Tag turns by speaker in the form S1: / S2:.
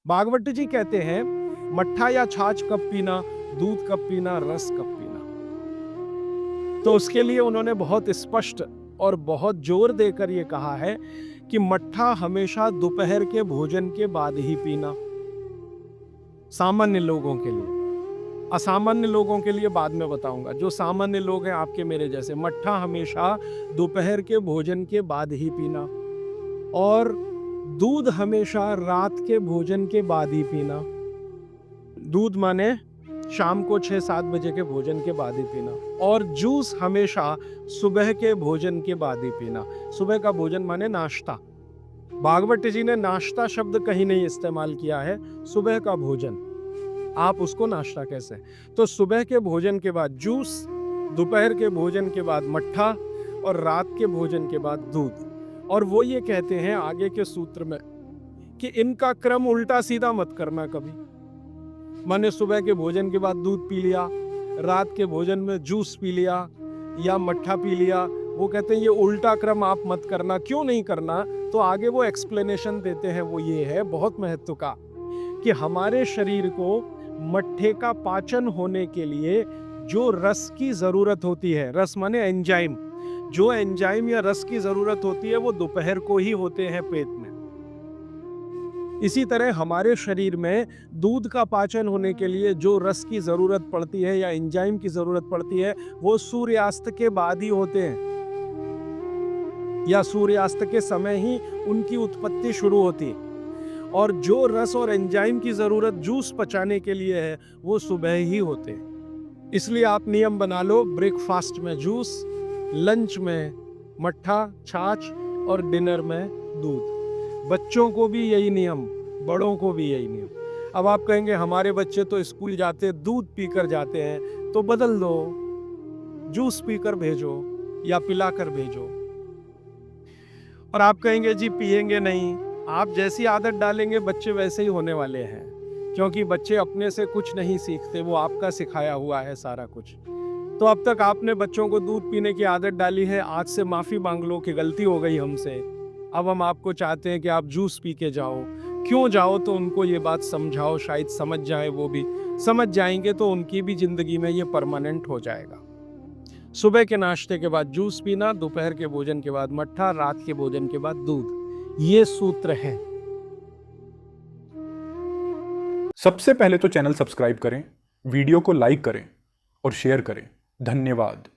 S1: भागवत जी कहते हैं मट्ठा या छाछ कब पीना, दूध कब पीना, रस कब पीना। तो उसके लिए उन्होंने बहुत स्पष्ट और बहुत जोर देकर ये कहा है कि मट्ठा हमेशा दोपहर के भोजन के बाद ही पीना, सामान्य लोगों के लिए। असामान्य लोगों के लिए बाद में बताऊंगा। जो सामान्य लोग हैं आपके मेरे जैसे, मट्ठा हमेशा दोपहर के भोजन के बाद ही पीना, और दूध हमेशा रात के भोजन के बाद ही पीना। दूध माने शाम को 6-7 बजे के भोजन के बाद ही पीना। और जूस हमेशा सुबह के भोजन के बाद ही पीना। सुबह का भोजन माने नाश्ता। भागवत जी ने नाश्ता शब्द कहीं नहीं इस्तेमाल किया है, सुबह का भोजन। आप उसको नाश्ता कैसे? तो सुबह के भोजन के बाद जूस, दोपहर के भोजन के बाद मट्ठा, और रात के भोजन के बाद दूध। और वो ये कहते हैं आगे के सूत्र में कि इनका क्रम उल्टा सीधा मत करना कभी। माने सुबह के भोजन के बाद दूध पी लिया, रात के भोजन में जूस पी लिया या मट्ठा पी लिया। वो कहते हैं ये उल्टा क्रम आप मत करना। क्यों नहीं करना? तो आगे वो एक्सप्लेनेशन देते हैं, वो ये है बहुत महत्व का, कि हमारे शरीर को मट्ठे का पाचन होने के लिए जो रस की जरूरत होती है, रस माने एंजाइम, जो एंजाइम या रस की जरूरत होती है वो दोपहर को ही होते हैं पेट में। इसी तरह हमारे शरीर में दूध का पाचन होने के लिए जो रस की जरूरत पड़ती है या एंजाइम की जरूरत पड़ती है वो सूर्यास्त के बाद ही होते हैं, या सूर्यास्त के समय ही उनकी उत्पत्ति शुरू होती है। और जो रस और एंजाइम की जरूरत जूस पचाने के लिए है वो सुबह ही होते हैं। इसलिए आप नियम बना लो, ब्रेकफास्ट में जूस, लंच में मट्ठा छाछ, और डिनर में दूध। बच्चों को भी यही नियम, बड़ों को भी यही नियम। अब आप कहेंगे हमारे बच्चे तो स्कूल जाते दूध पीकर जाते हैं, तो बदल दो, जूस पीकर भेजो या पिलाकर भेजो। और आप कहेंगे जी पिएंगे नहीं। आप जैसी आदत डालेंगे बच्चे वैसे ही होने वाले हैं, क्योंकि बच्चे अपने से कुछ नहीं सीखते, वो आपका सिखाया हुआ है सारा कुछ। तो अब तक आपने बच्चों को दूध पीने की आदत डाली है, आज से माफी मांग लो कि गलती हो गई हमसे। अब हम आपको चाहते हैं कि आप जूस पी के जाओ। क्यों जाओ? तो उनको ये बात समझाओ, शायद समझ जाए, वो भी समझ जाएंगे तो उनकी भी जिंदगी में ये परमानेंट हो जाएगा। सुबह के नाश्ते के बाद जूस पीना, दोपहर के भोजन के बाद मट्ठा, रात के भोजन के बाद दूध। ये सूत्र है।
S2: सबसे पहले तो चैनल सब्सक्राइब करें, वीडियो को लाइक करें और शेयर करें। धन्यवाद।